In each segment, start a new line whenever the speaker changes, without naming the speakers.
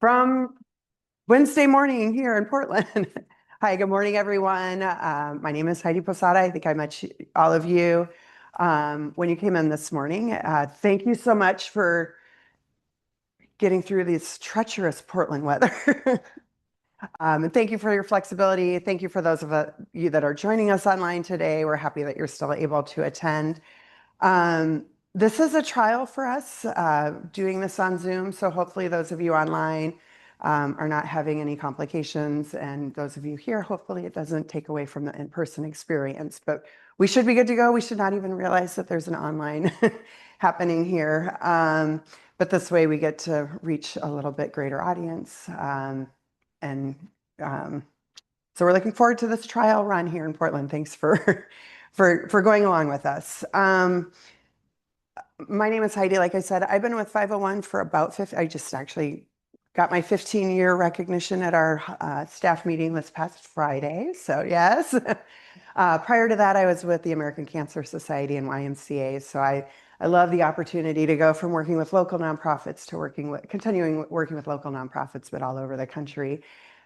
From Wednesday morning here in Portland. Hi, good morning, everyone. My name is Heidi Posada. I think I met all of you when you came in this morning. Thank you so much for getting through this treacherous Portland weather. And thank you for your flexibility. Thank you for those of you that are joining us online today. We're happy that you're still able to attend. This is a trial for us, doing this on Zoom. So hopefully those of you online are not having any complications. And those of you here, hopefully it doesn't take away from the in-person experience. But we should be good to go. We should not even realize that there's an online happening here. But this way we get to reach a little bit greater audience. And so we're looking forward to this trial run here in Portland. Thanks for for going along with us. My name is Heidi. Like I said, I've been with 501 for about 50. I just actually got my 15-year recognition at our staff meeting this past Friday. So yes. Prior to that, I was with the American Cancer Society and YMCA. So I love the opportunity to go from working with local nonprofits to continuing working with local nonprofits, but all over the country.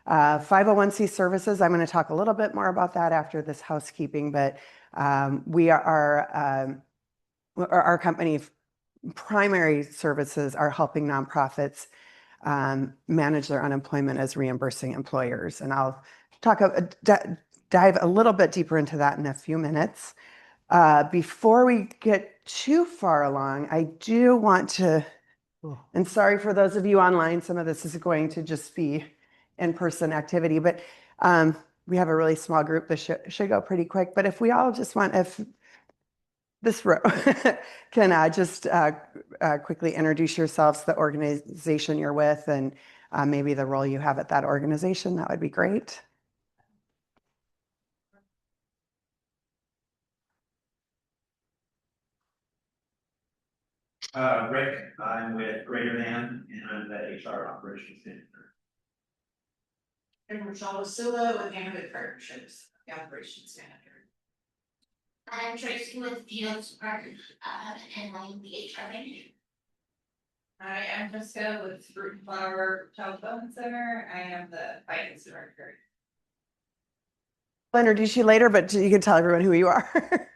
501c services, I'm going to talk a little bit more about that after this housekeeping, but we are our company's primary services are helping nonprofits manage their unemployment as reimbursing employers. And I'll dive a little bit deeper into that in a few minutes. Before we get too far along, I do want to, and sorry for those of you online, some of this is going to just be in-person activity, but we have a really small group. This should go pretty quick. But if we all just want, if this row can just quickly introduce yourselves, the organization you're with, and maybe the role you have at that organization, that would be great.
Rick, I'm with Greater Van, and I'm the HR operations manager.
And Rochelle Wasilla with Neighborhood Partnerships, the operations manager.
I'm Tracy with Fields Park, and I'm the HR manager.
I am Jessica with Fruit and Flower Child Development Center. I am the finance director.
I'll introduce you later, but you can tell everyone who you are.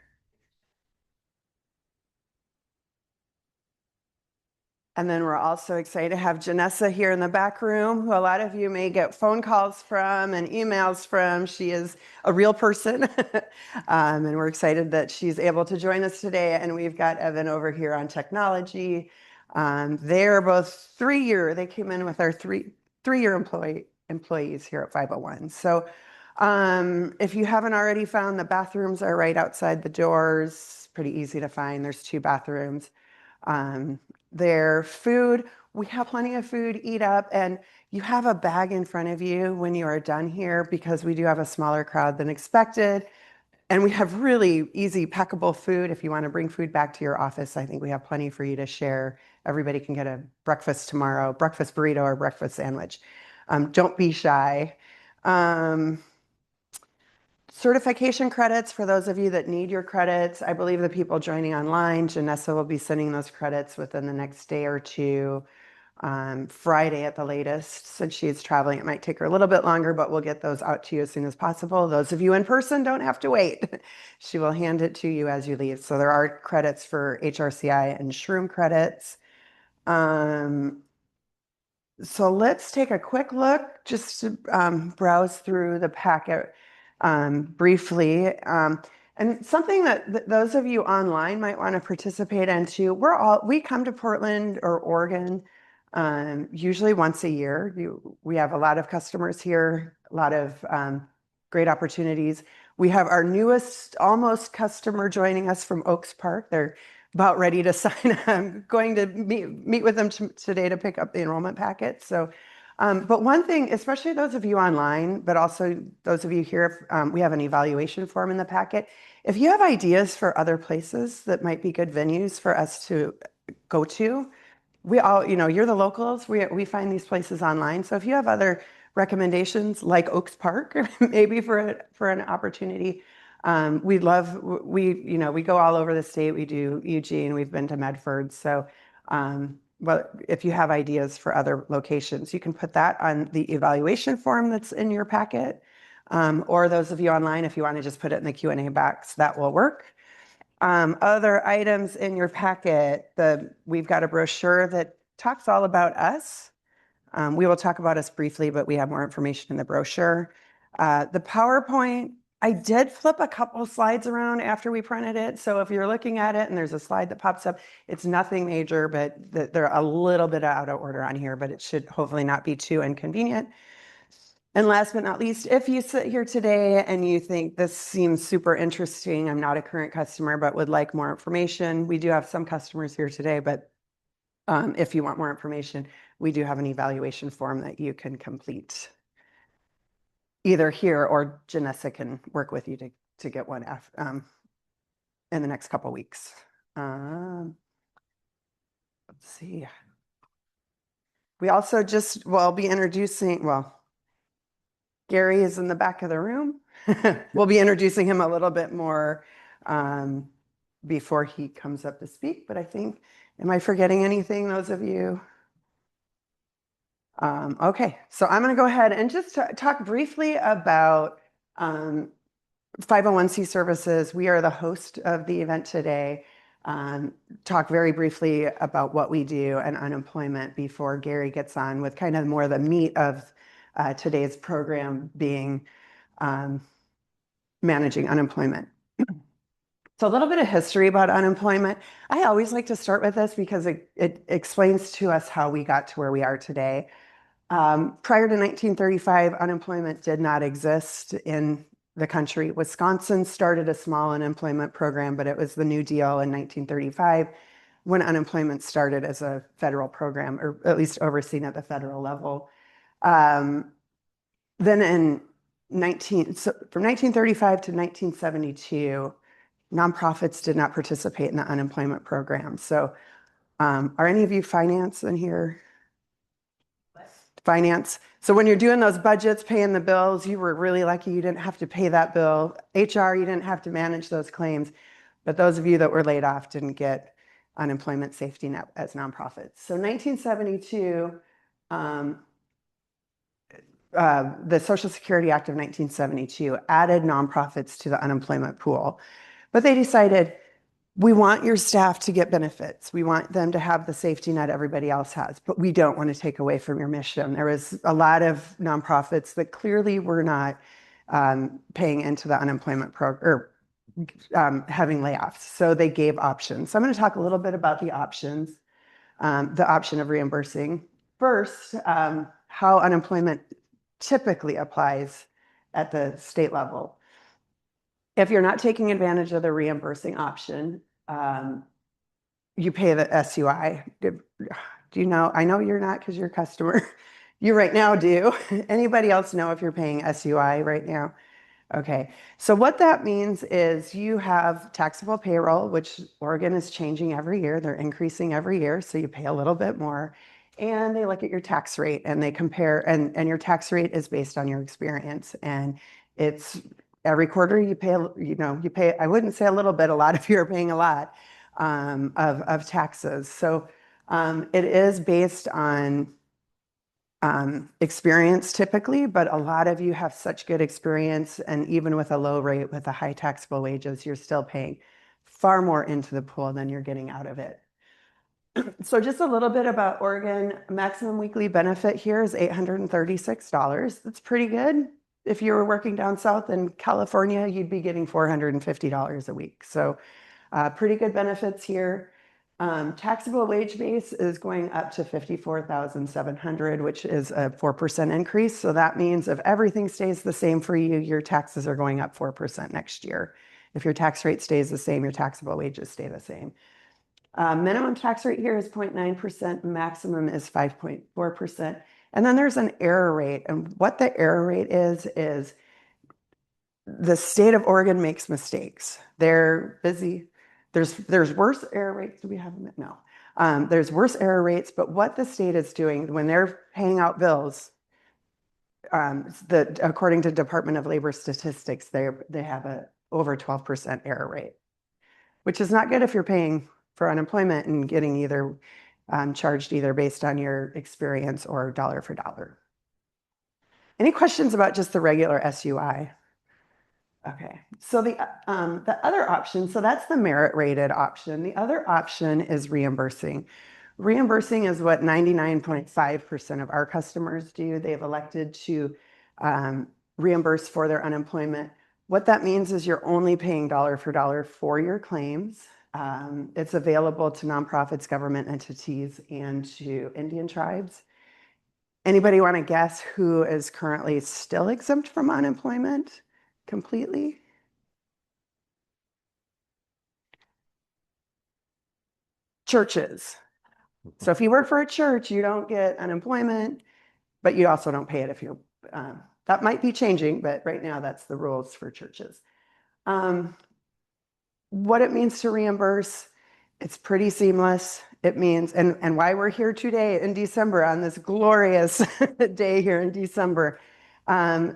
And then we're also excited to have Janessa here in the back room, who a lot of you may get phone calls from and emails from. She is a real person. And we're excited that she's able to join us today. And we've got Evan over here on technology. They're both 3-year. They came in with our three-year employees here at 501. So if you haven't already found, the bathrooms are right outside the doors. Pretty easy to find. There's 2 bathrooms. Their food, we have plenty of food, eat up, and you have a bag in front of you when you are done here, because we do have a smaller crowd than expected. And we have really easy, packable food. If you want to bring food back to your office, I think we have plenty for you to share. Everybody can get a breakfast tomorrow, breakfast burrito or breakfast sandwich. Don't be shy. Certification credits for those of you that need your credits. I believe the people joining online, Janessa will be sending those credits within the next day or two, Friday at the latest. Since she's traveling, it might take her a little bit longer, but we'll get those out to you as soon as possible. Those of you in person don't have to wait. She will hand it to you as you leave. So there are credits for HRCI and Shroom credits. So let's take a quick look just to browse through the packet briefly. And something that those of you online might want to participate in too. We come to Portland or Oregon usually once a year. We have a lot of customers here, a lot of great opportunities. We have our newest almost customer joining us from Oaks Park. They're about ready to sign. I'm going to meet with them today to pick up the enrollment packet. So, but one thing, especially those of you online, but also those of you here, we have an evaluation form in the packet. If you have ideas for other places that might be good venues for us to go to, we all, you're the locals. We find these places online. So if you have other recommendations like Oaks Park, maybe for an opportunity, we go all over the state. We do Eugene, we've been to Medford. So well, if you have ideas for other locations, you can put that on the evaluation form that's in your packet. Or those of you online, if you want to just put it in the Q&A box, that will work. Other items in your packet, we've got a brochure that talks all about us. We will talk about us briefly, but we have more information in the brochure. The PowerPoint, I did flip a couple slides around after we printed it. So if you're looking at it and there's a slide that pops up, it's nothing major, but they're a little bit out of order on here, but it should hopefully not be too inconvenient. And last but not least, if you sit here today and you think this seems super interesting, I'm not a current customer, but would like more information. We do have some customers here today, but if you want more information, we do have an evaluation form that you can complete either here or Janessa can work with you to get one in the next couple weeks. Let's see. We also we'll be introducing, Gary is in the back of the room. We'll be introducing him a little bit more before he comes up to speak, but I think, am I forgetting anything, those of you? Okay, so I'm going to go ahead and just talk briefly about 501c services. We are the host of the event today. Talk very briefly about what we do and unemployment before Gary gets on with kind of more the meat of today's program being managing unemployment. So a little bit of history about unemployment. I always like to start with this because it explains to us how we got to where we are today. Prior to 1935, unemployment did not exist in the country. Wisconsin started a small unemployment program, but it was the New Deal in 1935 when unemployment started as a federal program, or at least overseen at the federal level. Then from 1935 to 1972, nonprofits did not participate in the unemployment program. So are any of you finance in here? Finance. So when you're doing those budgets, paying the bills, you were really lucky you didn't have to pay that bill. HR, you didn't have to manage those claims. But those of you that were laid off didn't get unemployment safety net as nonprofits. So 1972, the Social Security Act of 1972 added nonprofits to the unemployment pool. But they decided, we want your staff to get benefits. We want them to have the safety net everybody else has, but we don't want to take away from your mission. There was a lot of nonprofits that clearly were not paying into the unemployment program or having layoffs. So they gave options. So I'm going to talk a little bit about the options, the option of reimbursing. First, how unemployment typically applies at the state level. If you're not taking advantage of the reimbursing option, you pay the SUI. Do you know? I know you're not because you're a customer. You right now do. Anybody else know if you're paying SUI right now? Okay. So what that means is you have taxable payroll, which Oregon is changing every year. They're increasing every year. So you pay a little bit more. And they look at your tax rate and they compare, and your tax rate is based on your experience. And it's every quarter you pay, I wouldn't say a little bit, a lot of you are paying a lot of taxes. So it is based on experience typically, but a lot of you have such good experience, and even with a low rate, with the high taxable wages, you're still paying far more into the pool than you're getting out of it. So just a little bit about Oregon. Maximum weekly benefit here is $836. That's pretty good. If you were working down south in California, you'd be getting $450 a week. So pretty good benefits here. Taxable wage base is going up to $54,700, which is a 4% increase. So that means if everything stays the same for you, your taxes are going up 4% next year. If your tax rate stays the same, your taxable wages stay the same. Minimum tax rate here is 0.9%, maximum is 5.4%. And then there's an error rate. And what the error rate is the state of Oregon makes mistakes. They're busy. There's worse error rates. Do we have them? No. There's worse error rates, but what the state is doing when they're paying out bills, according to Department of Labor statistics, they have a over 12% error rate, which is not good if you're paying for unemployment and getting either charged either based on your experience or dollar for dollar. Any questions about just the regular SUI? Okay, so the other option, so that's the merit rated option. The other option is reimbursing. Reimbursing is what 99.5% of our customers do. They've elected to reimburse for their unemployment. What that means is you're only paying dollar for dollar for your claims. It's available to nonprofits, government entities, and to Indian tribes. Anybody want to guess who is currently still exempt from unemployment completely? Churches. So if you work for a church, you don't get unemployment, but you also don't pay it if you're, that might be changing, but right now that's the rules for churches. What it means to reimburse, it's pretty seamless. It means, and why we're here today in December on this glorious day here in December,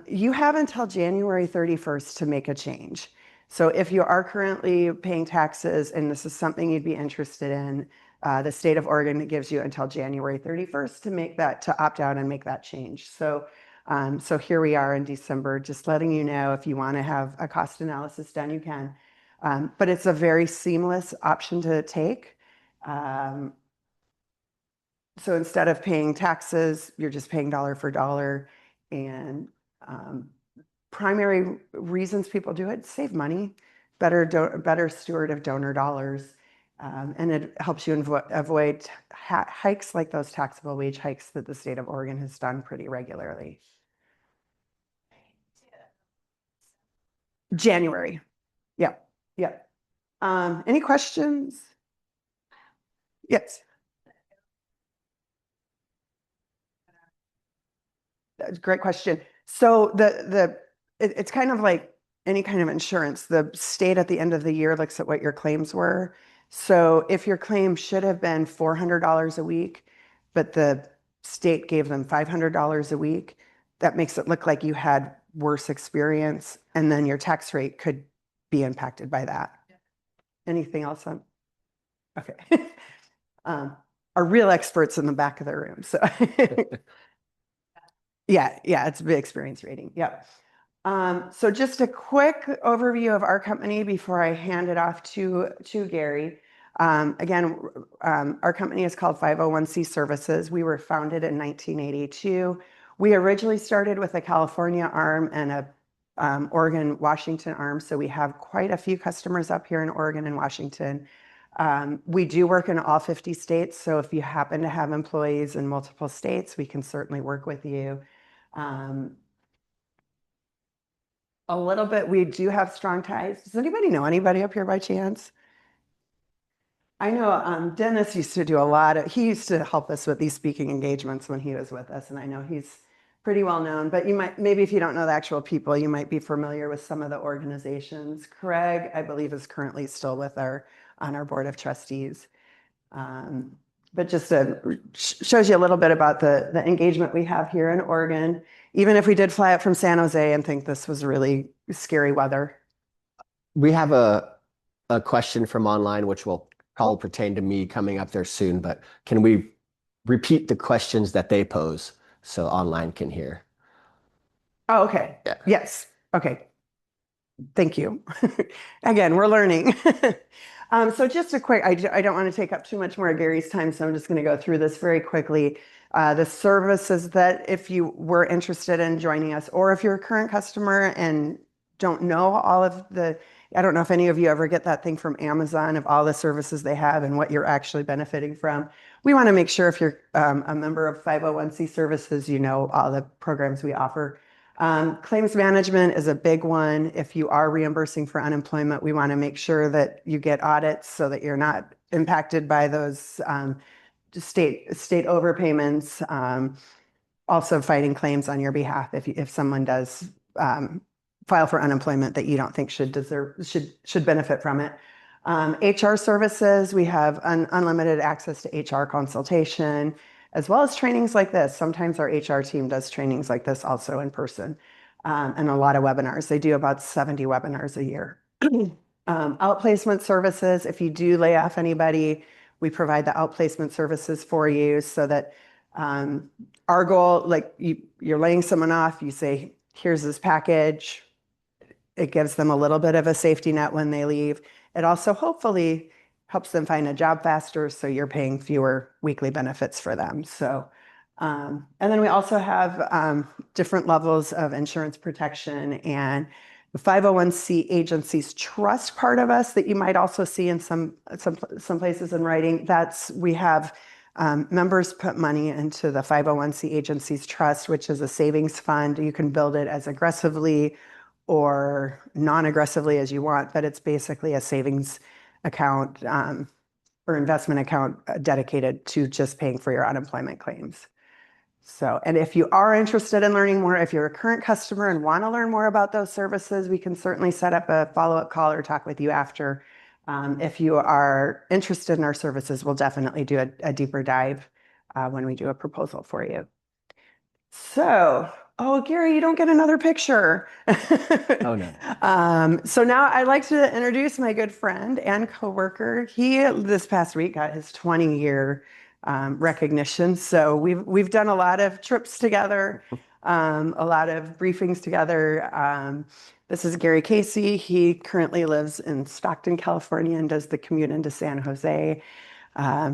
you have until January 31st to make a change. So if you are currently paying taxes and this is something you'd be interested in, the state of Oregon gives you until January 31st to make that, to opt out and make that change. So, so here we are in December, just letting you know if you want to have a cost analysis done, you can. But it's a very seamless option to take. So instead of paying taxes, you're just paying dollar for dollar. And primary reasons people do it: save money, better steward of donor dollars, and it helps you avoid hikes like those taxable wage hikes that the state of Oregon has done pretty regularly. January. Yep. Yep. Any questions? Yes. That's a great question. So it's kind of like any kind of insurance. The state at the end of the year looks at what your claims were. So if your claim should have been $400 a week, but the state gave them $500 a week, that makes it look like you had worse experience, and then your tax rate could be impacted by that. Anything else on? Okay. Are real experts in the back of the room. So yeah, it's a big experience rating. Yep. So just a quick overview of our company before I hand it off to Gary. Again, our company is called 501c Services. We were founded in 1982. We originally started with a California arm and a Oregon, Washington arm. So we have quite a few customers up here in Oregon and Washington. We do work in all 50 states. So if you happen to have employees in multiple states, we can certainly work with you. A little bit, we do have strong ties. Does anybody know anybody up here by chance? I know Dennis used to do a lot of, he used to help us with these speaking engagements when he was with us, and I know he's pretty well known, but you might, maybe if you don't know the actual people, you might be familiar with some of the organizations. Craig, I believe, is currently still with on our board of trustees. But just shows you a little bit about the engagement we have here in Oregon, even if we did fly up from San Jose and think this was really scary weather.
We have a question from online, which will probably pertain to me coming up there soon, but can we repeat the questions that they pose so online can hear?
Oh, okay.
Yeah.
Yes. Okay. Thank you. Again, we're learning. So just a quick, I don't want to take up too much more of Gary's time, so I'm just going to go through this very quickly. The services that if you were interested in joining us, or if you're a current customer and don't know all of the, I don't know if any of you ever get that thing from Amazon of all the services they have and what you're actually benefiting from. We want to make sure if you're a member of 501c Services, you know all the programs we offer. Claims management is a big one. If you are reimbursing for unemployment, we want to make sure that you get audits so that you're not impacted by those state overpayments. Also fighting claims on your behalf if someone does file for unemployment that you don't think should benefit from it. HR services, we have unlimited access to HR consultation, as well as trainings like this. Sometimes our HR team does trainings like this also in person, and a lot of webinars. They do about 70 webinars a year. Outplacement services, if you do lay off anybody, We provide the outplacement services for you so that our goal, like you're laying someone off, you say, here's this package. It gives them a little bit of a safety net when they leave. It also hopefully helps them find a job faster, so you're paying fewer weekly benefits for them. So, and then we also have different levels of insurance protection, and the 501c agencies trust part of us that you might also see in some places in writing. We have members put money into the 501c agencies trust, which is a savings fund. You can build it as aggressively or non-aggressively as you want, but it's basically a savings account or investment account dedicated to just paying for your unemployment claims. So, and if you are interested in learning more, if you're a current customer and want to learn more about those services, we can certainly set up a follow-up call or talk with you after. If you are interested in our services, we'll definitely do a deeper dive when we do a proposal for you. So, oh, Gary, you don't get another picture.
Oh, no.
So now I'd like to introduce my good friend and coworker. He, this past week, got his 20-year recognition. So we've done a lot of trips together, a lot of briefings together. This is Gary Casey. He currently lives in Stockton, California, and does the commute into San Jose.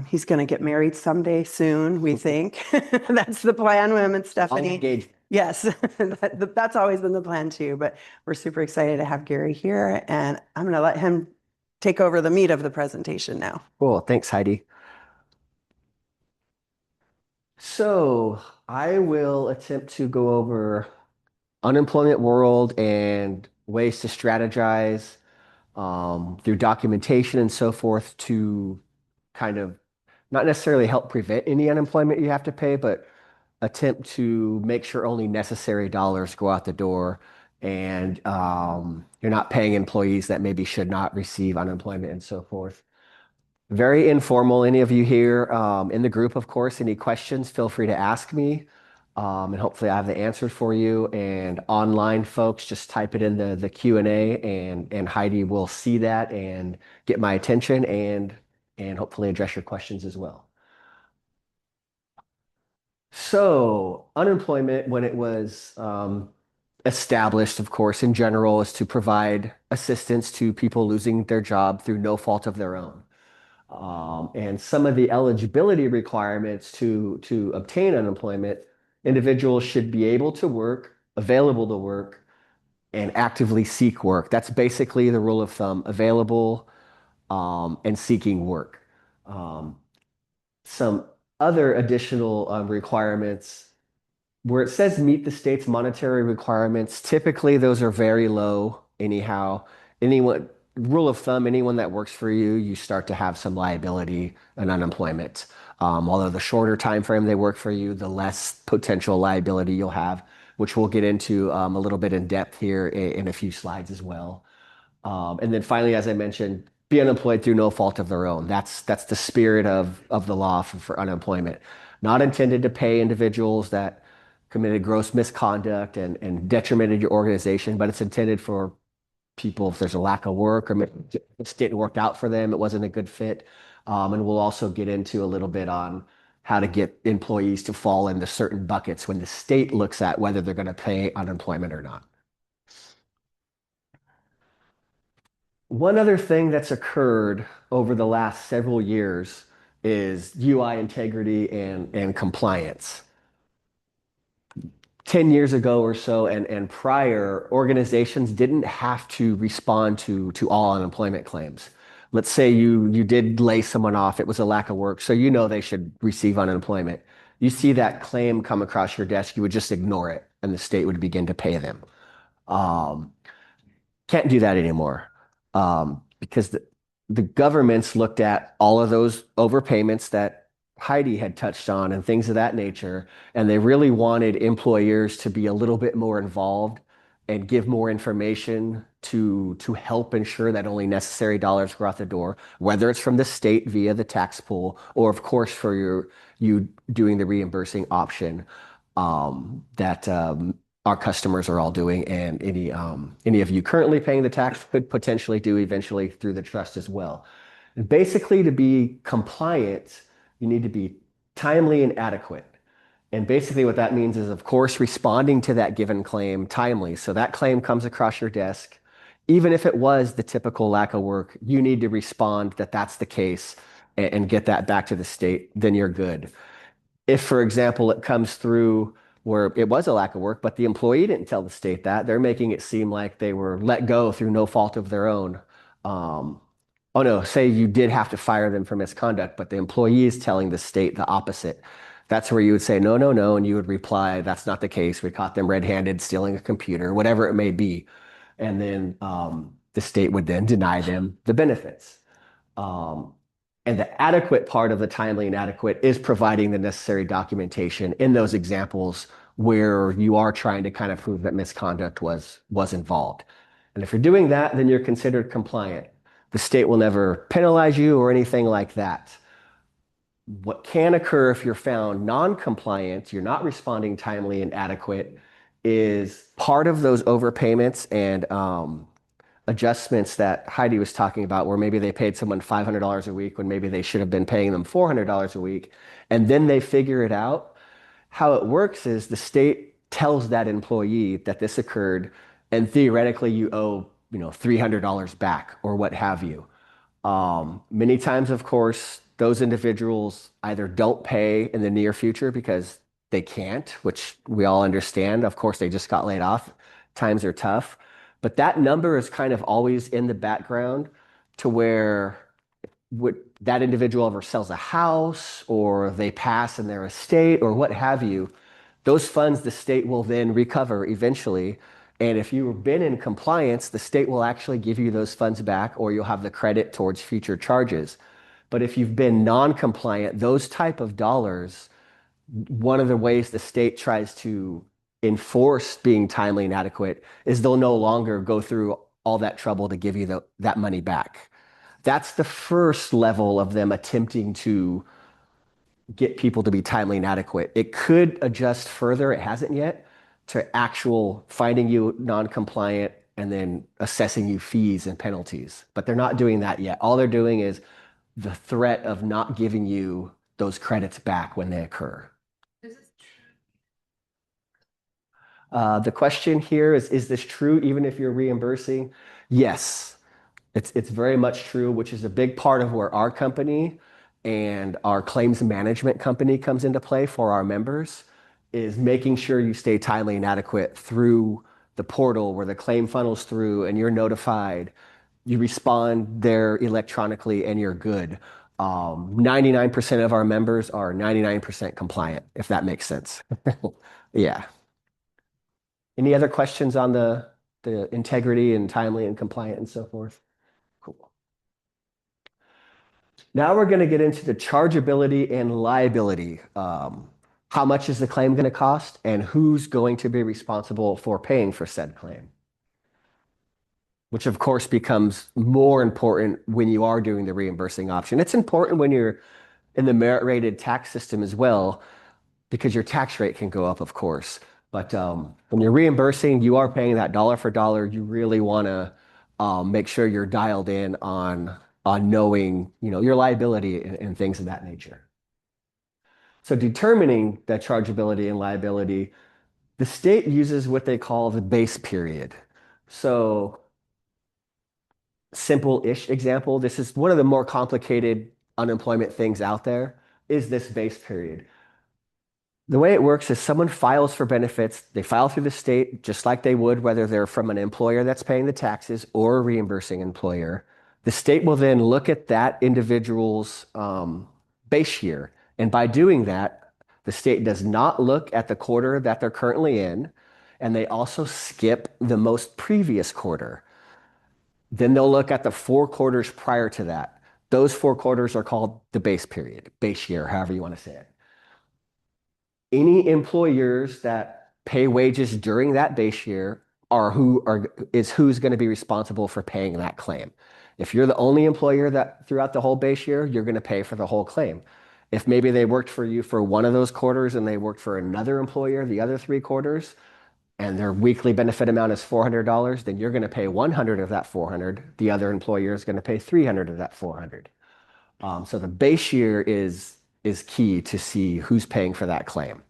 He's going to get married someday soon, we think. That's the plan with him and Stephanie.
Engagement.
Yes, that's always been the plan too, but we're super excited to have Gary here, and I'm going to let him take over the meat of the presentation now.
Cool. Thanks, Heidi. So I will attempt to go over unemployment world and ways to strategize through documentation and so forth to kind of not necessarily help prevent any unemployment you have to pay, but attempt to make sure only necessary dollars go out the door and you're not paying employees that maybe should not receive unemployment and so forth. Very informal. Any of you here in the group, of course, any questions, feel free to ask me. And hopefully I have the answers for you. And online folks, just type it in the Q&A and Heidi will see that and get my attention and hopefully address your questions as well. So unemployment, when it was established, of course, in general, is to provide assistance to people losing their job through no fault of their own. And some of the eligibility requirements to obtain unemployment, individuals should be able to work, available to work, and actively seek work. That's basically the rule of thumb, available and seeking work. Some other additional requirements where it says meet the state's monetary requirements, typically those are very low anyhow. Rule of thumb, anyone that works for you, you start to have some liability and unemployment. Although the shorter time frame they work for you, the less potential liability you'll have, which we'll get into a little bit in depth here in a few slides as well. And then finally, as I mentioned, be unemployed through no fault of their own. That's the spirit of the law for unemployment. Not intended to pay individuals that committed gross misconduct and detrimented your organization, but it's intended for people if there's a lack of work or maybe it didn't work out for them, it wasn't a good fit. And we'll also get into a little bit on how to get employees to fall into certain buckets when the state looks at whether they're going to pay unemployment or not. One other thing that's occurred over the last several years is UI integrity and compliance. 10 years ago or so and prior, organizations didn't have to respond to all unemployment claims. Let's say you did lay someone off, it was a lack of work, so you know they should receive unemployment. You see that claim come across your desk, you would just ignore it and the state would begin to pay them. Can't do that anymore because the governments looked at all of those overpayments that Heidi had touched on and things of that nature, and they really wanted employers to be a little bit more involved and give more information to help ensure that only necessary dollars go out the door, whether it's from the state via the tax pool or of course for you doing the reimbursing option that our customers are all doing, and any of you currently paying the tax could potentially do eventually through the trust as well. And basically, to be compliant, you need to be timely and adequate. And basically, what that means is, of course, responding to that given claim timely. So that claim comes across your desk. Even if it was the typical lack of work, you need to respond that that's the case and get that back to the state, then you're good. If, for example, it comes through where it was a lack of work, but the employee didn't tell the state that, they're making it seem like they were let go through no fault of their own. Um, oh no, say you did have to fire them for misconduct, but the employee is telling the state the opposite. That's where you would say, no, no, no. And you would reply, that's not the case. We caught them red-handed stealing a computer, whatever it may be. And then the state would then deny them the benefits. Um, and the adequate part of the timely and adequate is providing the necessary documentation in those examples where you are trying to kind of prove that misconduct was involved. And if you're doing that, then you're considered compliant. The state will never penalize you or anything like that. What can occur if you're found non-compliant, you're not responding timely and adequate, is part of those overpayments and adjustments that Heidi was talking about, where maybe they paid someone $500 a week when maybe they should have been paying them $400 a week, and then they figure it out. How it works is the state tells that employee that this occurred, and theoretically you owe, $300 back or what have you. Many times, of course, those individuals either don't pay in the near future because they can't, which we all understand. Of course, they just got laid off. Times are tough. But that number is kind of always in the background to where that individual ever sells a house or they pass in their estate or what have you, those funds the state will then recover eventually. And if you've been in compliance, the state will actually give you those funds back or you'll have the credit towards future charges. But if you've been non-compliant, those type of dollars, one of the ways the state tries to enforce being timely and adequate is they'll no longer go through all that trouble to give you that money back. That's the first level of them attempting to get people to be timely and adequate. It could adjust further, it hasn't yet, to actual finding you non-compliant and then assessing you fees and penalties. But they're not doing that yet. All they're doing is the threat of not giving you those credits back when they occur.
This is
The question here is this true even if you're reimbursing? Yes, it's very much true, which is a big part of where our company and our claims management company comes into play for our members, is making sure you stay timely and adequate through the portal where the claim funnels through and you're notified. You respond there electronically and you're good. 99% of our members are 99% compliant, if that makes sense. Yeah. Any other questions on the integrity and timely and compliant and so forth? Cool. Now we're going to get into the chargeability and liability. How much is the claim going to cost and who's going to be responsible for paying for said claim? Which of course becomes more important when you are doing the reimbursing option. It's important when you're in the merit rated tax system as well, because your tax rate can go up, of course. But when you're reimbursing, you are paying that dollar for dollar. You really want to make sure you're dialed in on knowing, your liability and things of that nature. So determining that chargeability and liability, the state uses what they call the base period. So simple-ish example, this is one of the more complicated unemployment things out there, is this base period. The way it works is someone files for benefits. They file through the state just like they would whether they're from an employer that's paying the taxes or a reimbursing employer. The state will then look at that individual's base year. And by doing that, the state does not look at the quarter that they're currently in, and they also skip the most previous quarter. Then they'll look at the 4 quarters prior to that. Those 4 quarters are called the base period, base year, however you want to say it. Any employers that pay wages during that base year is who's going to be responsible for paying that claim. If you're the only employer that throughout the whole base year, you're going to pay for the whole claim. If maybe they worked for you for one of those quarters and they worked for another employer the other 3 quarters, and their weekly benefit amount is $400, then you're going to pay $100 of that $400. The other employer is going to pay $300 of that $400. So the base year is key to see who's paying for that claim,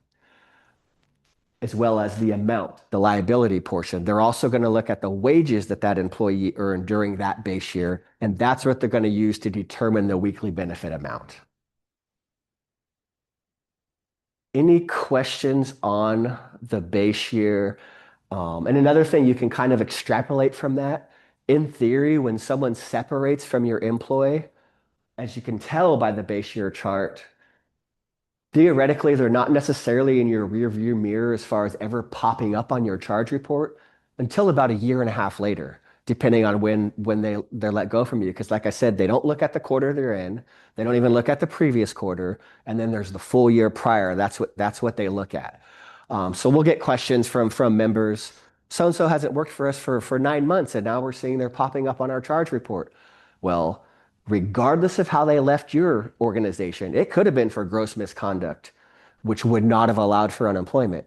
as well as the amount, the liability portion. They're also going to look at the wages that that employee earned during that base year, and that's what they're going to use to determine the weekly benefit amount. Any questions on the base year? And another thing you can kind of extrapolate from that, in theory, when someone separates from your employee, as you can tell by the base year chart, theoretically, they're not necessarily in your rear view mirror as far as ever popping up on your charge report until about a year and a half later, depending on when they're let go from you. Because like I said, they don't look at the quarter they're in, they don't even look at the previous quarter, and then there's the full year prior. That's what they look at. So we'll get questions from members. So and so hasn't worked for us for 9 months, and now we're seeing they're popping up on our charge report. Well, regardless of how they left your organization, it could have been for gross misconduct, which would not have allowed for unemployment.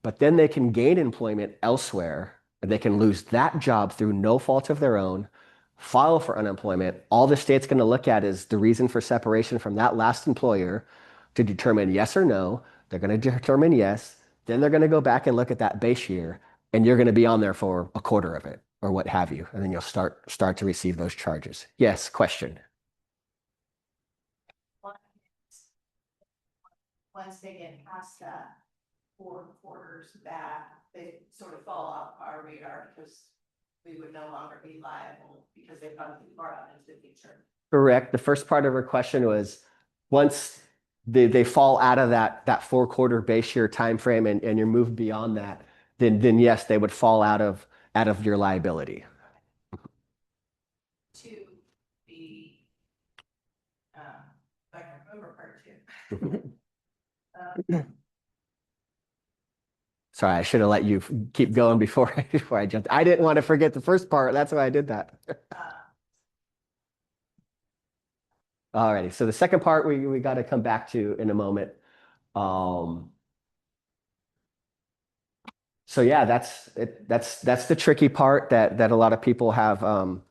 But then they can gain employment elsewhere, and they can lose that job through no fault of their own, file for unemployment. All the state's going to look at is the reason for separation from that last employer to determine yes or no. They're going to determine yes. Then they're going to go back and look at that base year, and you're going to be on there for a quarter of it or what have you. And then you'll start to receive those charges. Yes, question.
Once they get past that 4 quarters back, they sort of fall off our radar because we would no longer be liable because they've gone too far out into the future.
Correct. The first part of her question was once they fall out of that 4-quarter base year time frame and you're moved beyond that, then yes, they would fall out of your liability.
To be, I can remember part 2.
Sorry, I should have let you keep going before I jumped. I didn't want to forget the first part. That's why I did that. Alrighty. So the second part we got to come back to in a moment. So yeah, that's the tricky part that a lot of people have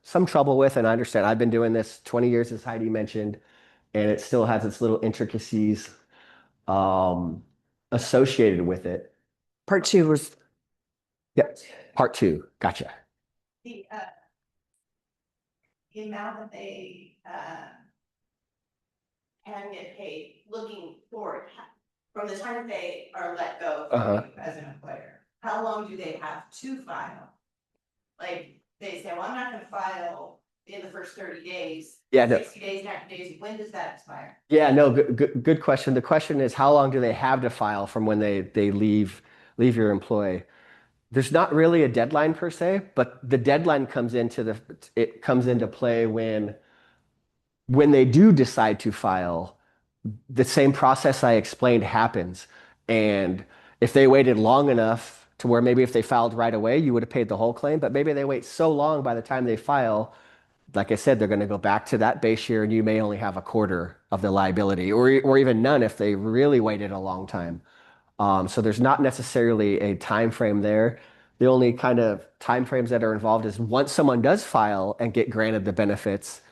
some trouble with, and I understand. I've been doing this 20 years, as Heidi mentioned, and it still has its little intricacies associated with it.
Part 2 was
Part 2. Gotcha.
The amount that they can get paid looking forward from the time they are let go from you as an employer. How long do they have to file? Like they say, well, I'm not going to file in the first 30 days.
Yeah, no.
60 days, 90 days. When does that expire?
Yeah, no, good question. The question is, how long do they have to file from when they leave your employee? There's not really a deadline per se, but the deadline comes into play when they do decide to file. The same process I explained happens, and if they waited long enough to where maybe if they filed right away, you would have paid the whole claim, but maybe they wait so long by the time they file. Like I said, they're going to go back to that base year and you may only have a quarter of the liability or even none if they really waited a long time. So there's not necessarily a time frame there. The only kind of time frames that are involved is once someone does file and get granted the benefits,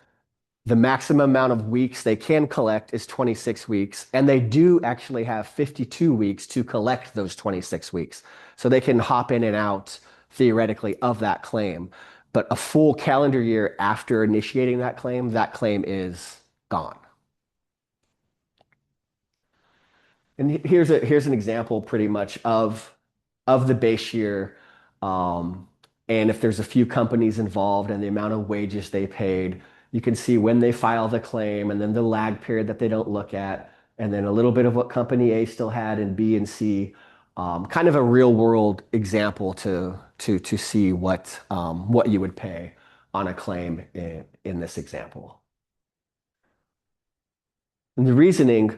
the maximum amount of weeks they can collect is 26 weeks, and they do actually have 52 weeks to collect those 26 weeks. So they can hop in and out theoretically of that claim. But a full calendar year after initiating that claim is gone. And here's an example pretty much of the base year. And if there's a few companies involved and the amount of wages they paid, you can see when they file the claim and then the lag period that they don't look at, and then a little bit of what company A still had and B and C. Kind of a real world example to see what you would pay on a claim in this example. And the reasoning,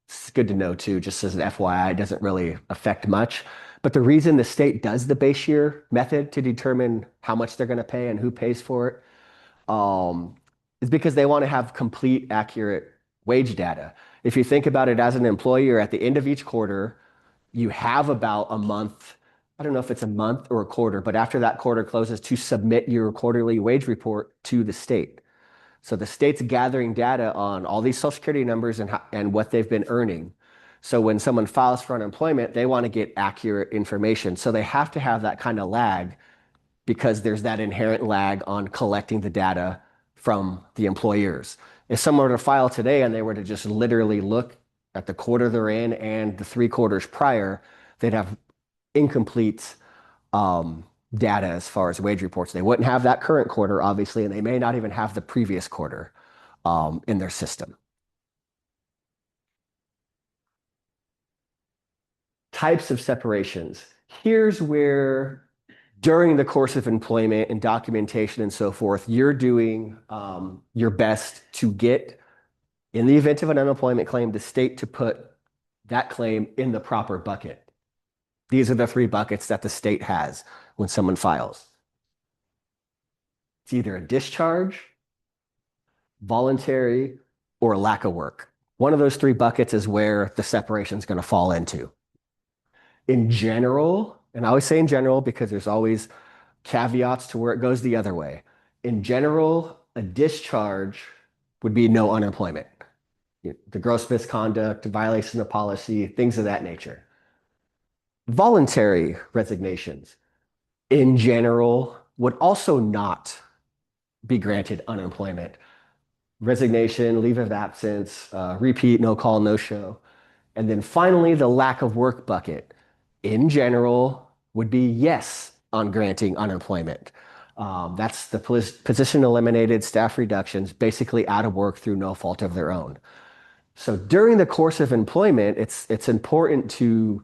it's good to know too, just as an FYI, it doesn't really affect much. But the reason the state does the base year method to determine how much they're going to pay and who pays for it is because they want to have complete, accurate wage data. If you think about it as an employer, at the end of each quarter, you have about a month. I don't know if it's a month or a quarter, but after that quarter closes to submit your quarterly wage report to the state. So the state's gathering data on all these social security numbers and what they've been earning. So when someone files for unemployment, they want to get accurate information. So they have to have that kind of lag because there's that inherent lag on collecting the data from the employers. If someone were to file today and they were to just literally look at the quarter they're in and the 3 quarters prior, they'd have incomplete data as far as wage reports. They wouldn't have that current quarter, obviously, and they may not even have the previous quarter in their system. Types of separations. Here's where, during the course of employment and documentation and so forth, you're doing your best to get, in the event of an unemployment claim, the state to put that claim in the proper bucket. These are the 3 buckets that the state has when someone files. It's either a discharge, voluntary, or lack of work. One of those 3 buckets is where the separation is going to fall into. In general, and I always say in general because there's always caveats to where it goes the other way. In general, a discharge would be no unemployment. The gross misconduct, violation of policy, things of that nature. Voluntary resignations, in general, would also not be granted unemployment. Resignation, leave of absence, repeat, no call, no show. And then finally, the lack of work bucket, in general, would be yes on granting unemployment. That's the position eliminated, staff reductions, basically out of work through no fault of their own. So during the course of employment, it's important to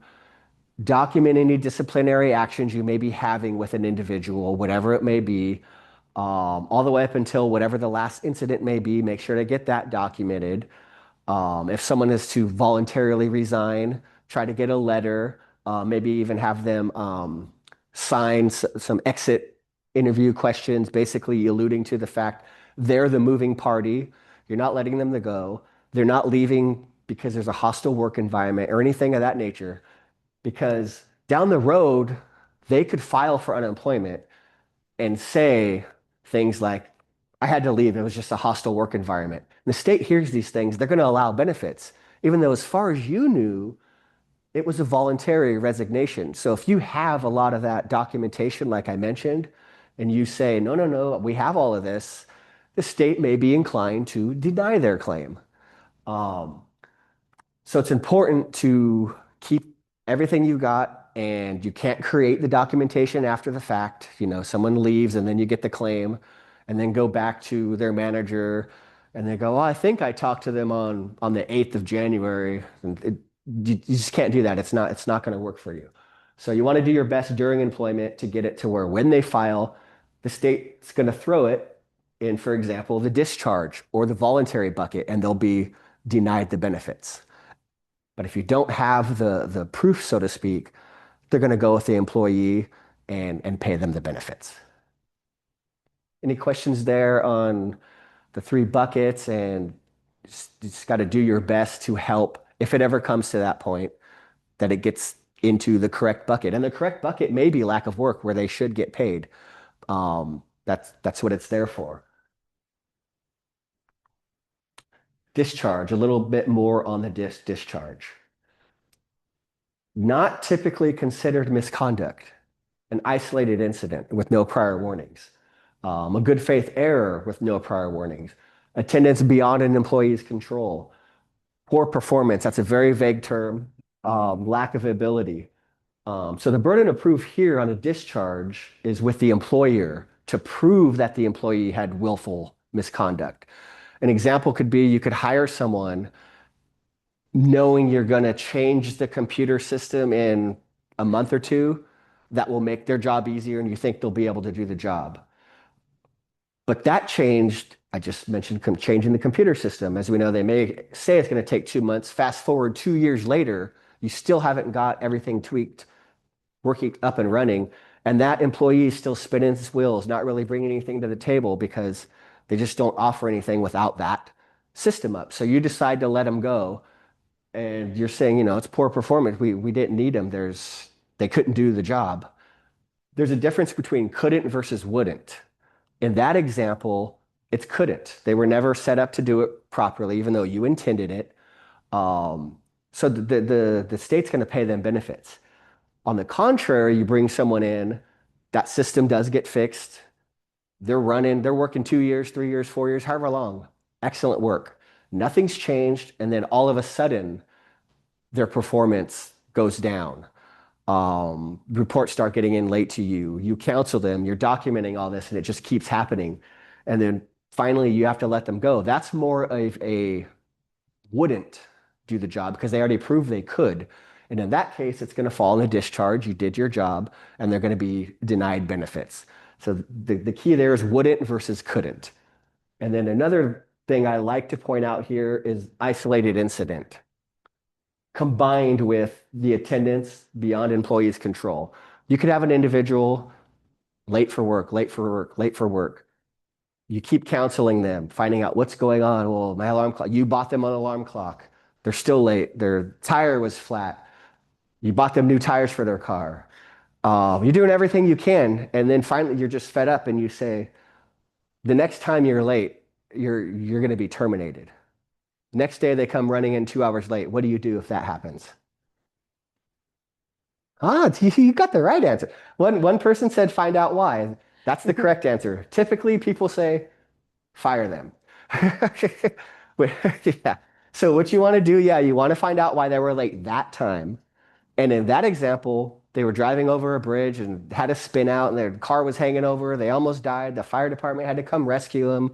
document any disciplinary actions you may be having with an individual, whatever it may be, all the way up until whatever the last incident may be. Make sure to get that documented. If someone is to voluntarily resign, try to get a letter, maybe even have them sign some exit interview questions, basically alluding to the fact they're the moving party. You're not letting them go. They're not leaving because there's a hostile work environment or anything of that nature. Because down the road, they could file for unemployment and say things like, I had to leave, it was just a hostile work environment. And the state hears these things, they're going to allow benefits, even though as far as you knew, it was a voluntary resignation. So if you have a lot of that documentation, like I mentioned, and you say, no, no, no, we have all of this, the state may be inclined to deny their claim. So it's important to keep everything you got, and you can't create the documentation after the fact. Someone leaves and then you get the claim and then go back to their manager and they go, oh, I think I talked to them on the 8th of January. And you just can't do that. It's not going to work for you. So you want to do your best during employment to get it to where when they file, the state's going to throw it in, for example, the discharge or the voluntary bucket, and they'll be denied the benefits. But if you don't have the proof, so to speak, they're going to go with the employee and pay them the benefits. Any questions there on the 3 buckets? And just got to do your best to help, if it ever comes to that point, that it gets into the correct bucket. And the correct bucket may be lack of work, where they should get paid. That's what it's there for. Discharge, a little bit more on the discharge. Not typically considered misconduct, an isolated incident with no prior warnings, a good faith error with no prior warnings, attendance beyond an employee's control, poor performance, that's a very vague term, lack of ability. So the burden of proof here on a discharge is with the employer to prove that the employee had willful misconduct. An example could be you could hire someone knowing you're going to change the computer system in a month or 2 that will make their job easier and you think they'll be able to do the job. But that changed, I just mentioned changing the computer system. As we know, they may say it's going to take 2 months. Fast forward 2 years later, you still haven't got everything tweaked, working up and running. And that employee is still spinning his wheels, not really bringing anything to the table because they just don't offer anything without that system up. So you decide to let them go. And you're saying, it's poor performance. We didn't need them. They couldn't do the job. There's a difference between couldn't versus wouldn't. In that example, It couldn't. They were never set up to do it properly, even though you intended it. So the state's going to pay them benefits. On the contrary, you bring someone in, that system does get fixed. They're working 2 years, 3 years, 4 years, however long. Excellent work. Nothing's changed. And then all of a sudden, their performance goes down. Reports start getting in late to you. You counsel them, you're documenting all this, and it just keeps happening. And then finally, you have to let them go. That's more of a wouldn't do the job because they already proved they could. And in that case, it's going to fall in a discharge. You did your job, and they're going to be denied benefits. So the key there is wouldn't versus couldn't. And then another thing I like to point out here is isolated incident combined with the attendance beyond employees' control. You could have an individual late for work, late for work, late for work. You keep counseling them, finding out what's going on. Well, my alarm clock, you bought them an alarm clock. They're still late. Their tire was flat. You bought them new tires for their car. You're doing everything you can. And then finally, you're just fed up and you say, the next time you're late, you're going to be terminated. Next day, they come running in 2 hours late. What do you do if that happens? You got the right answer. One person said, find out why. That's the correct answer. Typically, people say, fire them. Yeah. So what you want to do, you want to find out why they were late that time. And in that example, they were driving over a bridge and had a spin out and their car was hanging over. They almost died. The fire department had to come rescue them.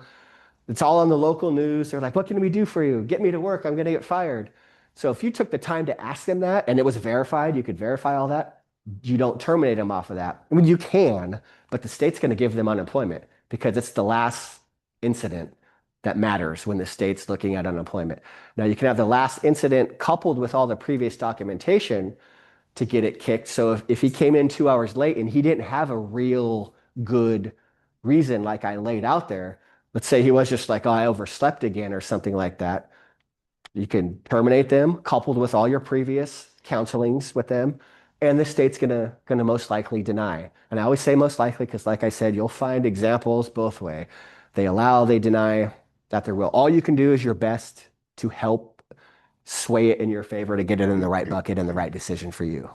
It's all on the local news. They're like, what can we do for you? Get me to work. I'm going to get fired. So if you took the time to ask them that and it was verified, you could verify all that, you don't terminate them off of that. I mean, you can, but the state's going to give them unemployment because it's the last incident that matters when the state's looking at unemployment. Now, you can have the last incident coupled with all the previous documentation to get it kicked. So if he came in 2 hours late and he didn't have a real good reason like I laid out there, let's say he was just like, oh, I overslept again or something like that, you can terminate them coupled with all your previous counselings with them, and the state's gonna most likely deny. And I always say most likely because, like I said, you'll find examples both way. They allow, they deny, that there will. All you can do is your best to help sway it in your favor to get it in the right bucket and the right decision for you.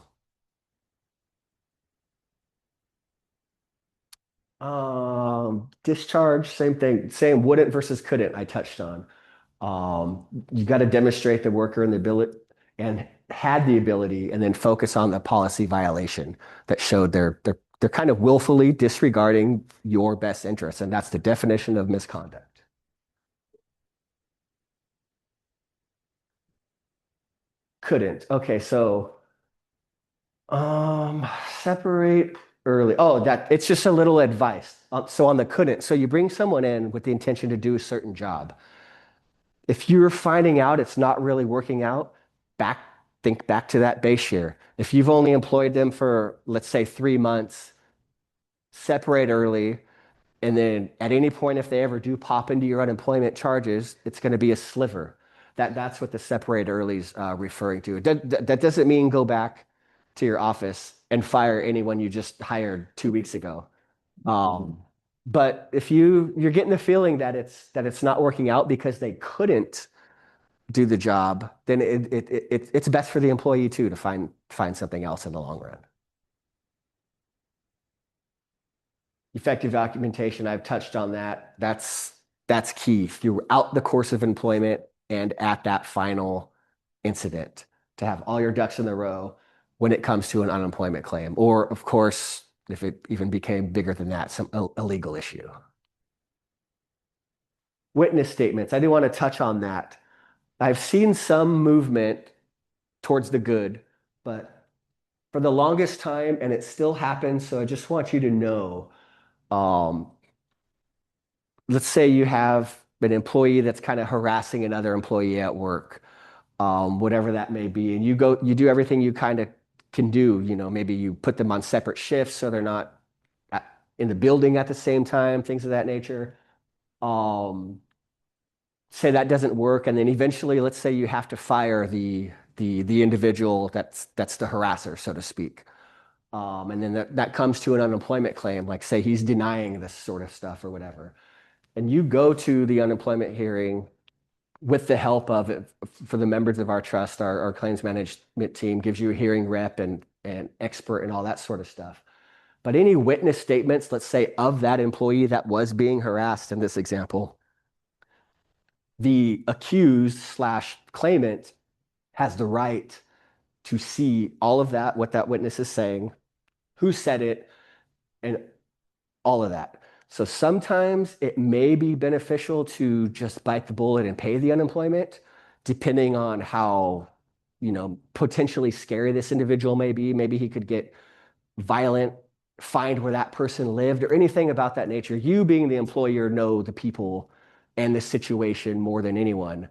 Discharge, same thing, same wouldn't versus couldn't I touched on. You got to demonstrate the worker and the ability and had the ability and then focus on the policy violation that showed they're kind of willfully disregarding your best interests. And that's the definition of misconduct. Couldn't. Okay, so separate early. Oh, that it's just a little advice. So on the couldn't, so you bring someone in with the intention to do a certain job. If you're finding out it's not really working out, think back to that base year. If you've only employed them for, let's say, 3 months, separate early, and then at any point, if they ever do pop into your unemployment charges, it's going to be a sliver. That's what the separate early is referring to. That doesn't mean go back to your office and fire anyone you just hired 2 weeks ago. But if you're getting the feeling that it's not working out because they couldn't do the job, then it's best for the employee too to find something else in the long run. Effective documentation, I've touched on that. That's key throughout the course of employment and at that final incident to have all your ducks in a row when it comes to an unemployment claim, or of course, if it even became bigger than that, some illegal issue. Witness statements, I do want to touch on that. I've seen some movement towards the good, but for the longest time, and it still happens, so I just want you to know, let's say you have an employee that's kind of harassing another employee at work, whatever that may be, and you do everything you kind of can do. Maybe you put them on separate shifts so they're not in the building at the same time, things of that nature. Say that doesn't work, and then eventually, let's say you have to fire the individual that's the harasser, so to speak. And then that comes to an unemployment claim, like say he's denying this sort of stuff or whatever. and you go to the unemployment hearing with the help of it, for the members of our trust, our claims management team gives you a hearing rep and expert and all that sort of stuff. But any witness statements, let's say, of that employee that was being harassed in this example, the accused slash claimant has the right to see all of that, what that witness is saying, who said it, and all of that. So sometimes it may be beneficial to just bite the bullet and pay the unemployment, depending on how, potentially scary this individual may be. Maybe he could get violent, find where that person lived, or anything about that nature. You, being the employer, know the people and the situation more than anyone.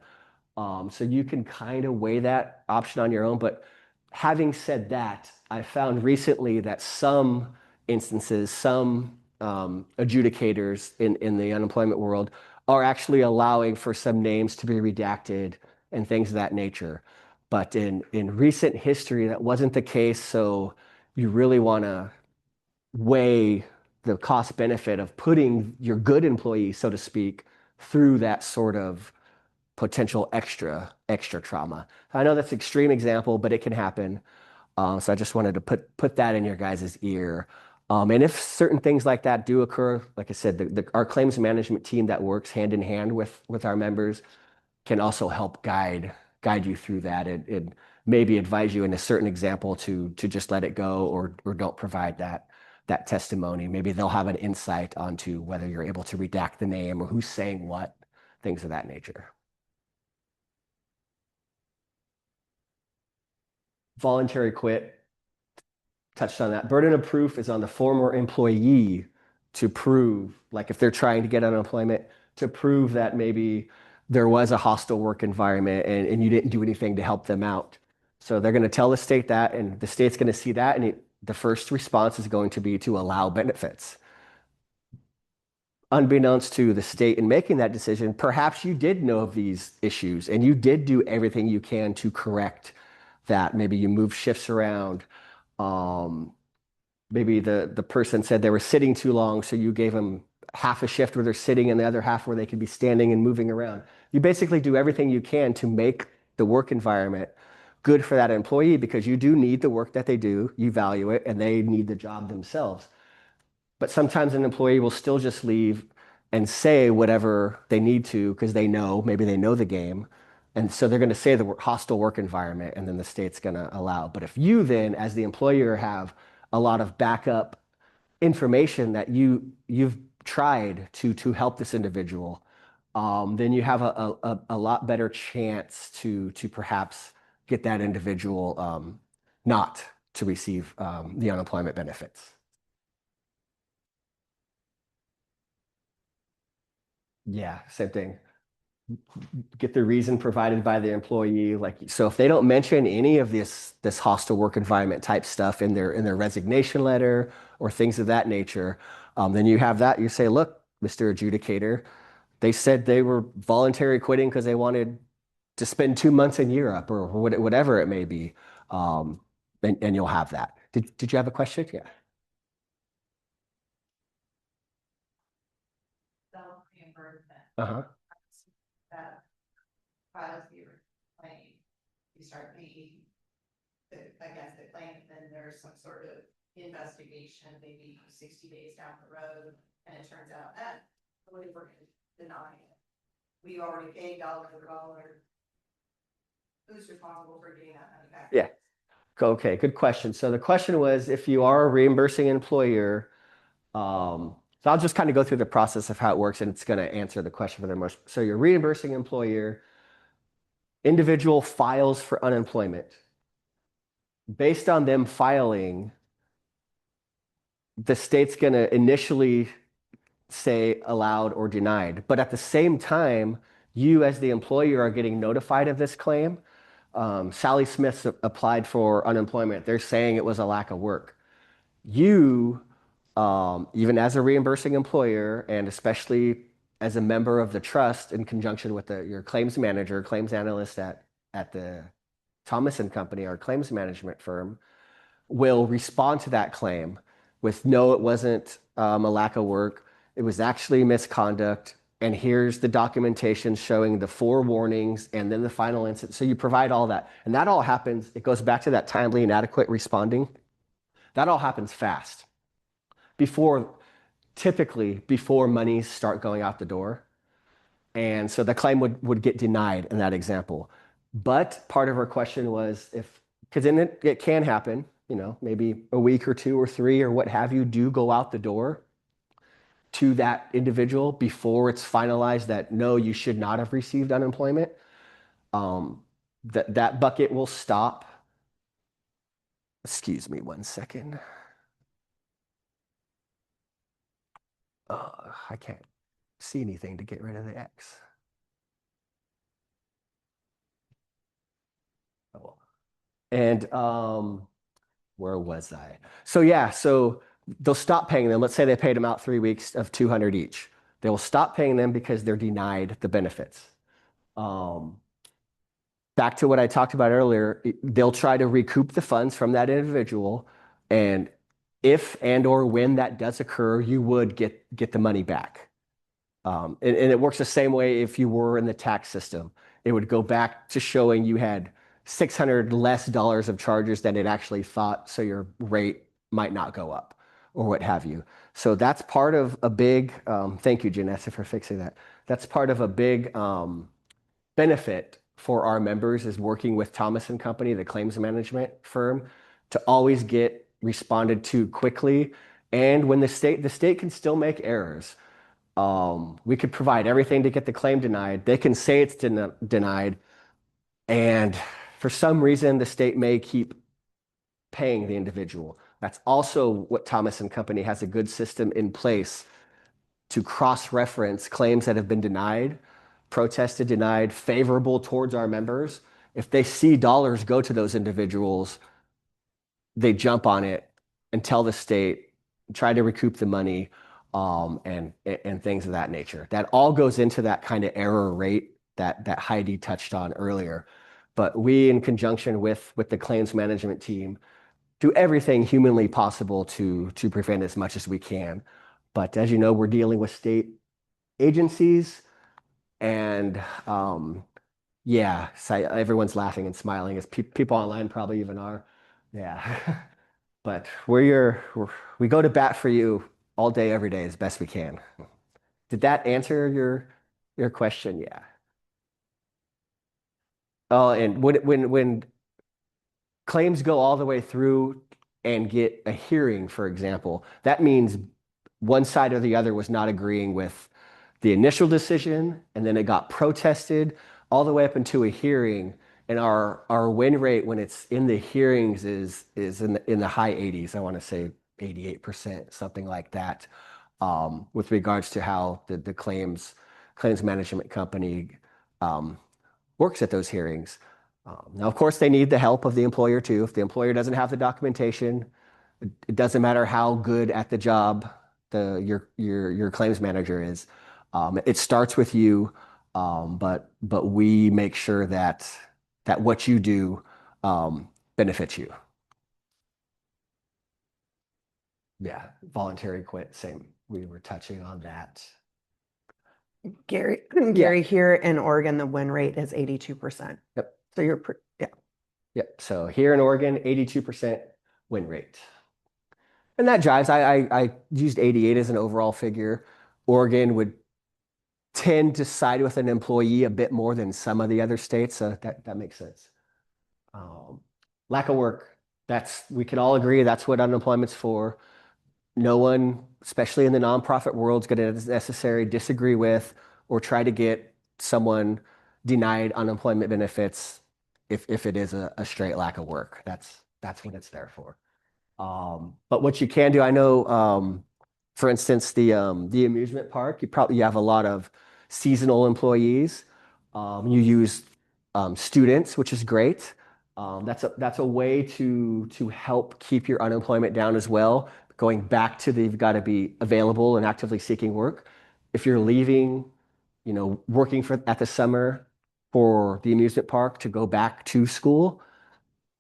So you can kind of weigh that option on your own. But having said that, I found recently that some instances, some adjudicators in the unemployment world are actually allowing for some names to be redacted and things of that nature. But in recent history, that wasn't the case. So you really want to weigh the cost benefit of putting your good employee, so to speak, through that sort of potential extra trauma. I know that's an extreme example, but it can happen. So I just wanted to put that in your guys' ear. And if certain things like that do occur, like I said, our claims management team that works hand in hand with our members can also help guide you through that and maybe advise you in a certain example to just let it go or don't provide that testimony. Maybe they'll have an insight onto whether you're able to redact the name or who's saying what, things of that nature. Voluntary quit, touched on that. Burden of proof is on the former employee to prove, like if they're trying to get unemployment, to prove that maybe there was a hostile work environment and you didn't do anything to help them out. So they're going to tell the state that, and the state's going to see that, and the first response is going to be to allow benefits. Unbeknownst to the state in making that decision, perhaps you did know of these issues and you did do everything you can to correct that. Maybe you moved shifts around. Maybe the person said they were sitting too long, so you gave them half a shift where they're sitting and the other half where they could be standing and moving around. You basically do everything you can to make the work environment good for that employee because you do need the work that they do, you value it, and they need the job themselves. But sometimes an employee will still just leave and say whatever they need to because maybe they know the game. And so they're going to say the hostile work environment, and then the state's going to allow. But if you then, as the employer, have a lot of backup information that you've tried to help this individual, then you have a lot better chance to perhaps get that individual not to receive the unemployment benefits. Yeah, same thing. Get the reason provided by the employee. So if they don't mention any of this hostile work environment type stuff in their resignation letter or things of that nature, then you have that. You say, look, Mr. Adjudicator, they said they were voluntary quitting because they wanted to spend 2 months in Europe or whatever it may be. And you'll have that. Did you have a question? Yeah.
Self-reimbursement.
Uh-huh.
That files your claim, you start paying against the claim, then there's some sort of investigation, maybe 60 days down the road, and it turns out that we're going to deny it. We already paid dollar for dollar. Who's responsible for getting that money back?
Yeah. Okay, good question. So the question was, if you are a reimbursing employer, so I'll just kind of go through the process of how it works, and it's going to answer the question for the most. So your reimbursing employer, individual files for unemployment. Based on them filing, the state's going to initially say allowed or denied. But at the same time, you as the employer are getting notified of this claim. Sally Smith applied for unemployment. They're saying it was a lack of work. You, even as a reimbursing employer, and especially as a member of the trust in conjunction with your claims manager, claims analyst at the Thomas & Company, our claims management firm, will respond to that claim with, no, it wasn't a lack of work. It was actually misconduct. and here's the documentation showing the 4 warnings and then the final incident. So you provide all that. And that all happens, it goes back to that timely and adequate responding. That all happens fast. Typically before monies start going out the door. And so the claim would get denied in that example. But part of our question was because then it can happen, maybe a week or 2 or 3 or what have you do go out the door to that individual before it's finalized that no, you should not have received unemployment. That bucket will stop. Excuse me 1 second. I can't see anything to get rid of the X. Oh. And where was I? So they'll stop paying them. Let's say they paid them out 3 weeks of 200 each. They will stop paying them because they're denied the benefits. Back to what I talked about earlier, they'll try to recoup the funds from that individual, and if and or when that does occur, you would get the money back. And it works the same way if you were in the tax system. It would go back to showing you had $600 less of charges than it actually thought, so your rate might not go up or what have you. So that's part of a big, thank you, Janessa, for fixing that. That's part of a big benefit for our members is working with Thomas & Company, the claims management firm, to always get responded to quickly. And when the state can still make errors. We could provide everything to get the claim denied. They can say it's denied. And for some reason, the state may keep paying the individual. That's also what Thomas & Company has a good system in place to cross-reference claims that have been denied, protested, denied, favorable towards our members. If they see dollars go to those individuals, they jump on it and tell the state, try to recoup the money, and things of that nature. That all goes into that kind of error rate that Heidi touched on earlier. But we, in conjunction with the claims management team, do everything humanly possible to prevent as much as we can. But as you know, we're dealing with state agencies, and yeah, so everyone's laughing and smiling, as people online probably even are. Yeah. But we go to bat for you all day, every day as best we can. Did that answer your question? Yeah. Oh, and when claims go all the way through and get a hearing, for example, that means one side or the other was not agreeing with the initial decision, and then it got protested all the way up into a hearing. And our win rate when it's in the hearings is in the high 80s. I want to say 88%, something like that, with regards to how the claims management company works at those hearings. Now, of course, they need the help of the employer too. If the employer doesn't have the documentation, it doesn't matter how good at the job your claims manager is. It starts with you, but we make sure that what you do benefits you. Yeah, voluntary quit, same. We were touching on that.
Gary, here in Oregon, the win rate is 82%.
Yep.
So yeah.
Yep. So here in Oregon, 82% win rate. And that jives. I used 88 as an overall figure. Oregon would tend to side with an employee a bit more than some of the other states. So that makes sense. Lack of work. We can all agree that's what unemployment's for. No one, especially in the nonprofit world, is going to necessarily disagree with or try to get someone denied unemployment benefits if it is a straight lack of work. That's what it's there for. But what you can do, I know, for instance, the amusement park, you have a lot of seasonal employees. You use students, which is great. That's a way to help keep your unemployment down as well. Going back to you've got to be available and actively seeking work. If you're leaving, working at the summer for the amusement park to go back to school,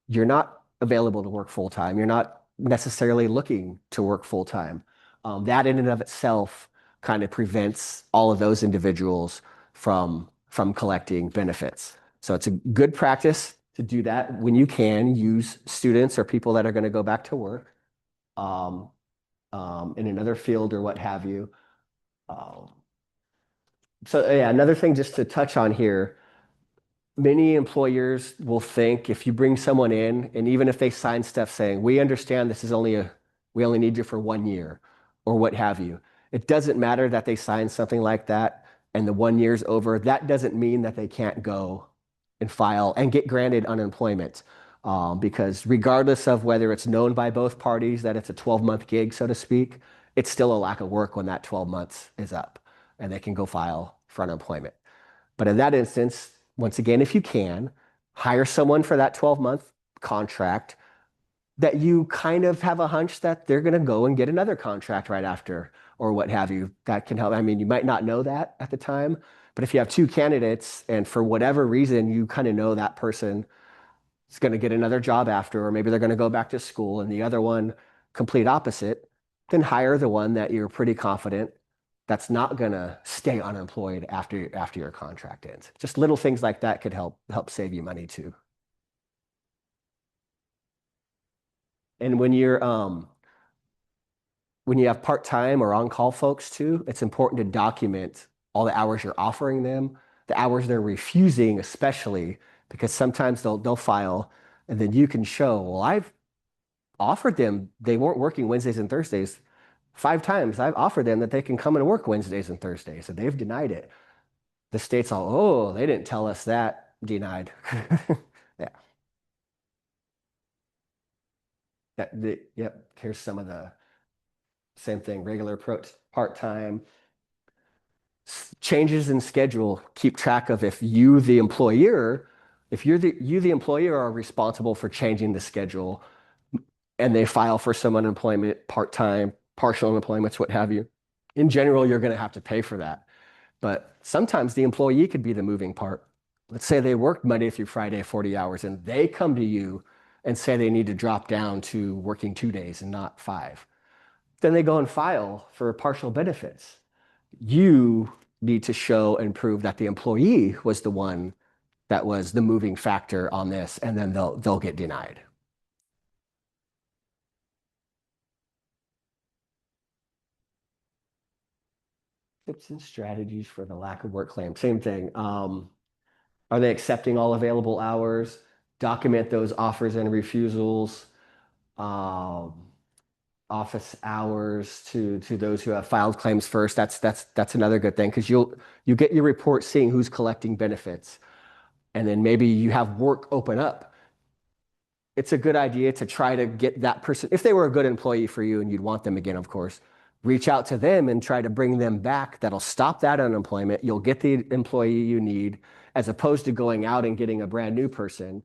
you're not available to work full time. You're not necessarily looking to work full time. That in and of itself kind of prevents all of those individuals from collecting benefits. So it's a good practice to do that when you can use students or people that are going to go back to work um, in another field or what have you. Um, so yeah, another thing just to touch on here, many employers will think if you bring someone in, and even if they sign stuff saying, we understand this is we only need you for 1 year or what have you, it doesn't matter that they sign something like that and the 1 year's over. That doesn't mean that they can't go and file and get granted unemployment. Because regardless of whether it's known by both parties that it's a 12-month gig, so to speak, it's still a lack of work when that 12 months is up and they can go file for unemployment. But in that instance, once again, if you can, hire someone for that 12-month contract that you kind of have a hunch that they're going to go and get another contract right after or what have you. That can help. I mean, you might not know that at the time, but if you have two candidates and for whatever reason, you kind of know that person is going to get another job after, or maybe they're going to go back to school and the other one complete opposite, then hire the one that you're pretty confident that's not going to stay unemployed after your contract ends. Just little things like that could help save you money too. And when you have part-time or on-call folks too, it's important to document all the hours you're offering them, the hours they're refusing, especially because sometimes they'll file and then you can show, well, I've offered them, they weren't working Wednesdays and Thursdays. 5 times I've offered them that they can come and work Wednesdays and Thursdays, and they've denied it. The state's all, oh, they didn't tell us that, denied. Yeah. Yep. Here's some of the same thing, regular approach, part-time. Changes in schedule, keep track of if you, the employer, if you, the employer, are responsible for changing the schedule and they file for some unemployment, part-time, partial unemployments, what have you. In general, you're going to have to pay for that. But sometimes the employee could be the moving part. Let's say they work Monday through Friday, 40 hours, and they come to you and say they need to drop down to working 2 days and not 5. Then they go and file for partial benefits. You need to show and prove that the employee was the one that was the moving factor on this, and then they'll get denied. Tips and strategies for the lack of work claim. Same thing. Are they accepting all available hours? Document those offers and refusals. Office hours to those who have filed claims first. That's another good thing because you get your report seeing who's collecting benefits, and then maybe you have work open up. It's a good idea to try to get that person, if they were a good employee for you and you'd want them again, of course, reach out to them and try to bring them back. That'll stop that unemployment. You'll get the employee you need, as opposed to going out and getting a brand new person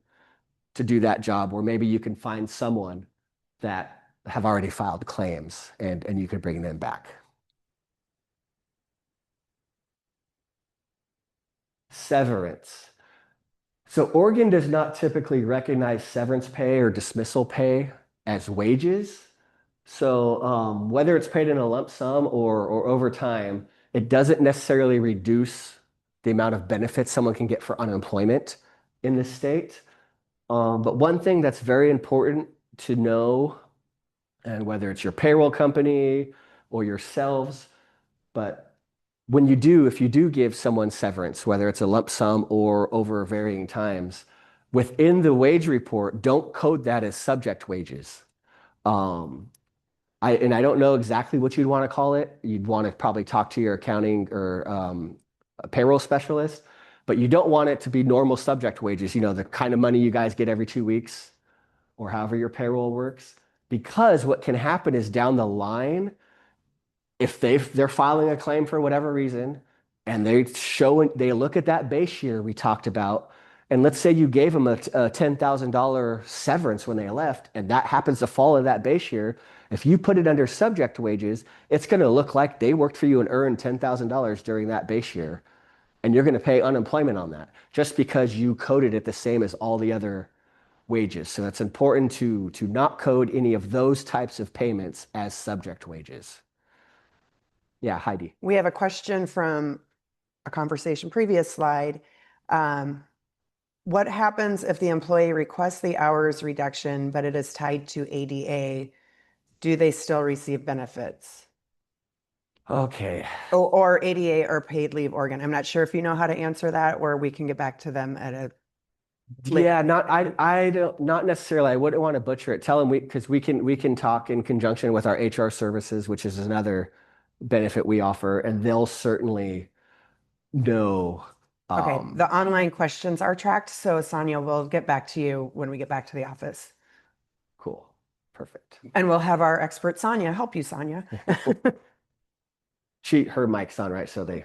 to do that job, where maybe you can find someone that have already filed claims and you could bring them back. Severance. So Oregon does not typically recognize severance pay or dismissal pay as wages. So whether it's paid in a lump sum or over time, it doesn't necessarily reduce the amount of benefits someone can get for unemployment in the state. But one thing that's very important to know, and whether it's your payroll company or yourselves, but if you do give someone severance, whether it's a lump sum or over varying times, within the wage report, don't code that as subject wages. I don't know exactly what you'd want to call it. You'd want to probably talk to your accounting or a payroll specialist, but you don't want it to be normal subject wages, the kind of money you guys get every 2 weeks or however your payroll works. Because what can happen is down the line, if they're filing a claim for whatever reason and they look at that base year we talked about, and let's say you gave them a $10,000 severance when they left, and that happens to fall in that base year, if you put it under subject wages, it's going to look like they worked for you and earned $10,000 during that base year, and you're going to pay unemployment on that just because you coded it the same as all the other wages. So it's important to not code any of those types of payments as subject wages. Yeah, Heidi.
We have a question from a conversation previous slide. What happens if the employee requests the hours reduction, but it is tied to ADA? Do they still receive benefits?
Okay.
Or ADA or paid leave organ? I'm not sure if you know how to answer that, or we can get back to them at a
Yeah, I don't, not necessarily. I wouldn't want to butcher it. Tell them because we can talk in conjunction with our HR services, which is another benefit we offer, and they'll certainly know.
Okay, the online questions are tracked, so Sonia will get back to you when we get back to the office.
Cool. Perfect.
And we'll have our expert Sonia help you, Sonia.
Her mic's on, right? So a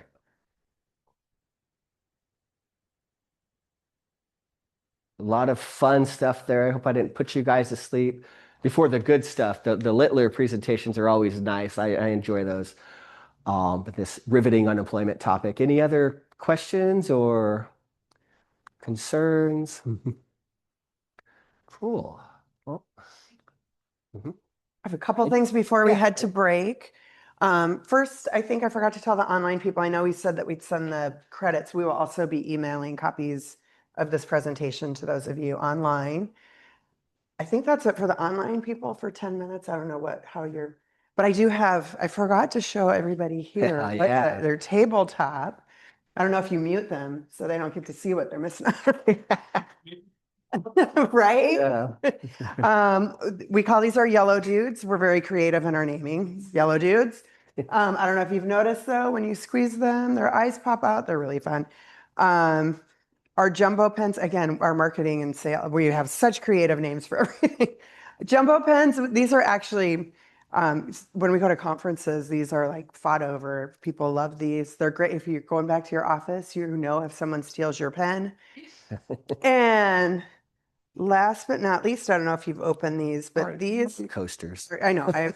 lot of fun stuff there. I hope I didn't put you guys to sleep. Before the good stuff, the Littler presentations are always nice. I enjoy those. But this riveting unemployment topic. Any other questions or concerns? Cool. Well,
I have a couple things before we head to break. First, I think I forgot to tell the online people, I know we said that we'd send the credits. We will also be emailing copies of this presentation to those of you online. I think that's it for the online people for 10 minutes. I don't know but I forgot to show everybody here
Yeah.
their tabletop. I don't know if you mute them so they don't get to see what they're missing. Right?
Yeah.
We call these our yellow dudes. We're very creative in our naming, yellow dudes. I don't know if you've noticed though, when you squeeze them, their eyes pop out. They're really fun. Our jumbo pens, again, our marketing and sale, we have such creative names for everything. Jumbo pens, these are actually, when we go to conferences, these are like fought over. People love these. They're great if you're going back to your office, you know if someone steals your pen. And last but not least, I don't know if you've opened these, but these
coasters.
I know.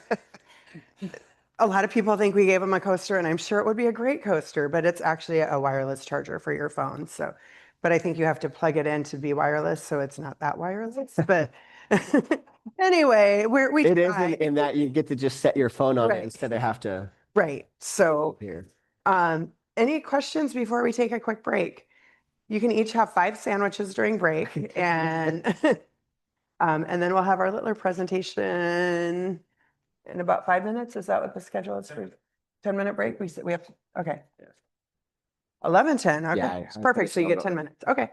A lot of people think we gave them a coaster, and I'm sure it would be a great coaster, but it's actually a wireless charger for your phone. So, but I think you have to plug it in to be wireless, so it's not that wireless. But anyway, we
It
try.
isn't in that you get to just set your phone on
Right.
it instead of have to
Right. So,
here.
any questions before we take a quick break? You can each have 5 sandwiches during break, and then we'll have our Littler presentation in about 5 minutes. Is that what the schedule is for? 10-minute break? We have, okay.
Yes.
11:10. Okay,
Yeah,
it's perfect. So you get 10 minutes. Okay.